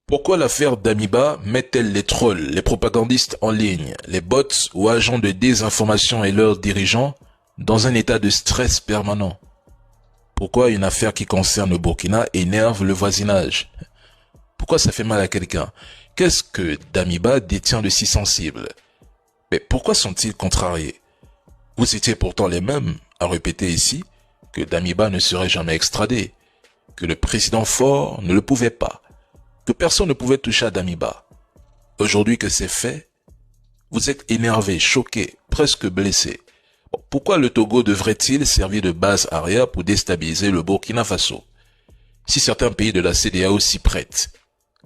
Pourquoi l'affaire Damiba met-elle les trolls, les propagandistes en ligne, les bots ou agents de désinformation et leurs dirigeants dans un état de stress permanent? Pourquoi une affaire qui concerne le Burkina énerve le voisinage? Pourquoi ça fait mal à quelqu'un? Qu'est-ce que Damiba détient de si sensible? Mais pourquoi sont-ils contrariés? Vous étiez pourtant les mêmes à répéter ici que Damiba ne serait jamais extradé, que le président Faure ne le pouvait pas, que personne ne pouvait toucher à Damiba. Aujourd'hui que c'est fait, vous êtes énervé, choqué, presque blessé. Pourquoi le Togo devrait-il servir de base arrière pour déstabiliser le Burkina Faso? Si certains pays de la CEDEAO s'y prêtent,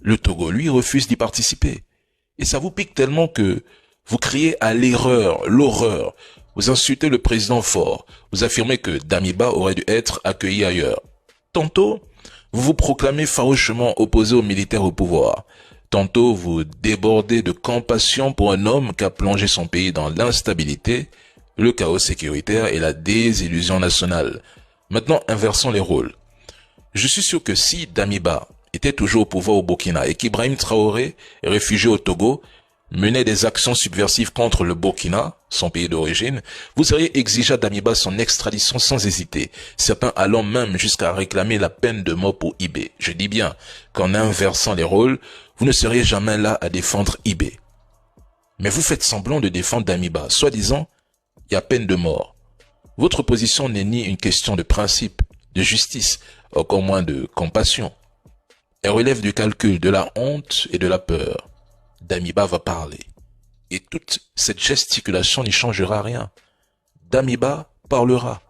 le Togo, lui, refuse d'y participer. Et ça vous pique tellement que vous criez à l'erreur, l'horreur. Vous insultez le président Faure. Vous affirmez que Damiba aurait dû être accueilli ailleurs. Tantôt, vous vous proclamez farouchement opposé aux militaires au pouvoir. Tantôt, vous débordez de compassion pour un homme qui a plongé son pays dans l'instabilité, le chaos sécuritaire et la désillusion nationale. Maintenant, inversons les rôles. Je suis sûr que si Damiba était toujours au pouvoir au Burkina et qu'Ibrahim Traoré, réfugié au Togo, menait des actions subversives contre le Burkina, son pays d'origine, vous auriez exigé à Damiba son extradition sans hésiter, certains allant même jusqu'à réclamer la peine de mort pour Ibé. Je dis bien qu'en inversant les rôles, vous ne seriez jamais là à défendre Ibé. Mais vous faites semblant de défendre Damiba, soi-disant, il y a peine de mort. Votre position n'est ni une question de principe, de justice, encore moins de compassion. Elle relève du calcul, de la honte et de la peur. Damiba va parler. Et toute cette gesticulation n'y changera rien. Damiba parlera.